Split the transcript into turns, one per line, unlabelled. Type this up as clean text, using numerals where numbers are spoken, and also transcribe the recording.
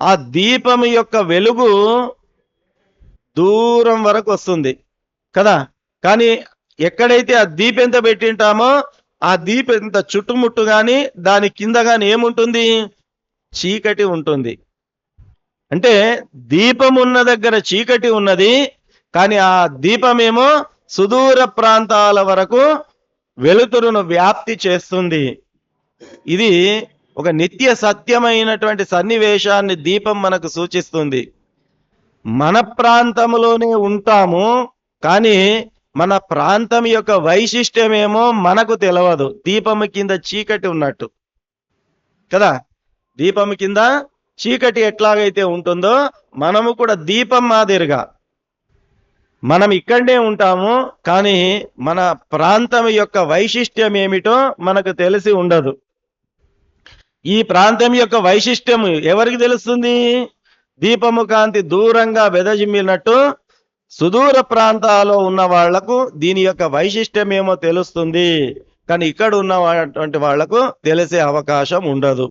ఆ దీపం యొక్క వెలుగు దూరం వరకు వస్తుంది కదా. కానీ ఎక్కడైతే ఆ దీపెంత పెట్టింటామో ఆ దీపెంత చుట్టుముట్టు కానీ దాని కింద కానీ ఏముంటుంది? చీకటి ఉంటుంది. అంటే దీపం ఉన్న దగ్గర చీకటి ఉన్నది, కానీ ఆ దీపమేమో సుదూర ప్రాంతాల వరకు వెలుతురును వ్యాప్తి చేస్తుంది. ఇది ఒక నిత్య సత్యమైనటువంటి సన్నివేశాన్ని దీపం మనకు సూచిస్తుంది. మన ప్రాంతంలోనే ఉంటాము, కానీ మన ప్రాంతం యొక్క వైశిష్ట్యమేమో మనకు తెలియదు. దీపము కింద చీకటి ఉన్నట్టు కదా. దీపము కింద చీకటి ఎట్లాగైతే ఉంటుందో మనము కూడా దీపం మాదిరిగా మనం ఇక్కడనే ఉంటాము, కానీ మన ప్రాంతం యొక్క వైశిష్ట్యం ఏమిటో మనకు తెలిసి ఉండదు. ఈ ప్రాంతం యొక్క వైశిష్ట్యం ఎవరికి తెలుస్తుంది? దీపము కాంతి దూరంగా వెదజిమ్మినట్టు సుదూర ప్రాంతాల్లో ఉన్న వాళ్లకు దీని యొక్క వైశిష్ట్యం ఏమో తెలుస్తుంది, కానీ ఇక్కడ ఉన్నటువంటి వాళ్లకు తెలిసే అవకాశం ఉండదు.